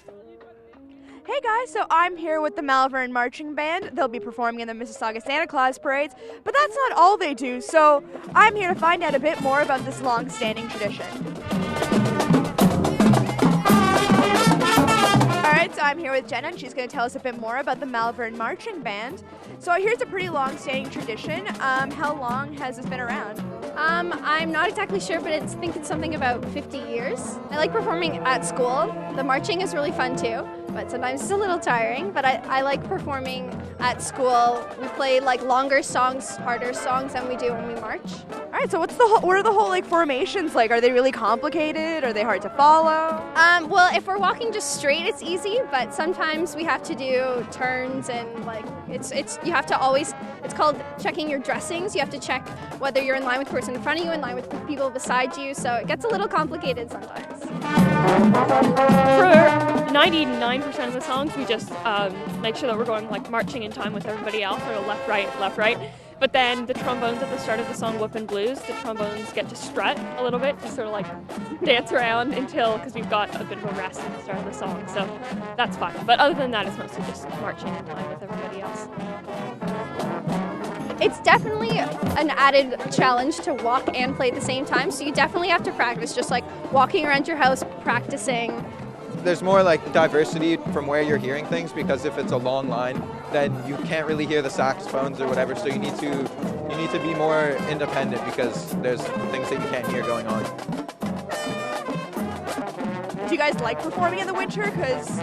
Hey guys, so I'm here with the Malvern Marching Band. They'll be performing in the Mississauga Santa Clause Parades, but that's not all they do, so I'm here to find out a bit more about this long-standing tradition. Alright, so I'm here with Jenna, and she's going to tell us a bit more about the Malvern Marching Band. So here's a pretty long-standing tradition. How long has this been around? I'm not exactly sure, but I think it's something about 50 years. I like performing at school. The marching is really fun too, but sometimes it's a little tiring. But I like performing at school. We play like longer songs, harder songs than we do when we march. All right, so what are the whole formations like? Are they really complicated? Are they hard to follow? Well, if we're walking just straight, it's easy. But sometimes we have to do turns and you have to always. It's called checking your dressings. You have to check whether you're in line with the person in front of you, in line with the people beside you. So it gets a little complicated sometimes. For 99% of the songs, we just make sure that we're going marching in time with everybody else, or left, right. But then the trombones at the start of the song Whoopin' Blues, the trombones get to strut a little bit, to sort of dance around because we've got a bit of a rest at the start of the song. So that's fun. But other than that, it's mostly just marching in line with everybody else. It's definitely an added challenge to walk and play at the same time, so you definitely have to practice, just like walking around your house, practicing. There's more diversity from where you're hearing things, because if it's a long line, then you can't really hear the saxophones or whatever, so you need to be more independent because there's things that you can't hear going on. Do you guys like performing in the winter? Because,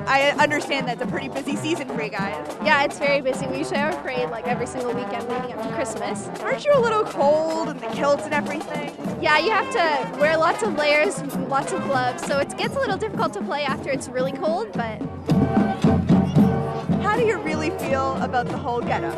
I understand that's a pretty busy season for you guys. Yeah, it's very busy. We usually have a parade every single weekend leading up to Christmas. Aren't you a little cold in the kilts and everything? Yeah, you have to wear lots of layers, lots of gloves, so it gets a little difficult to play after it's really cold, but... How do you really feel about the whole getup?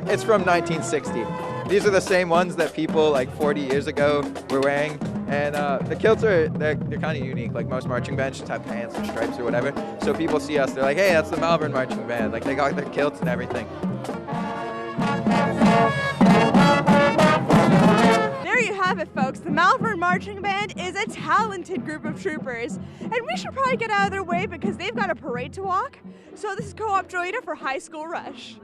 It's from 1960. These are the same ones that people 40 years ago were wearing. And the kilts they're kind of unique. Most marching bands just have pants or stripes or whatever. So people see us, they're like, hey, that's the Malvern Marching Band. They got their kilts and everything. There you have it, folks. The Malvern Marching Band is a talented group of troopers. And we should probably get out of their way because they've got a parade to walk. So this is Co-op Joyita for High School Rush.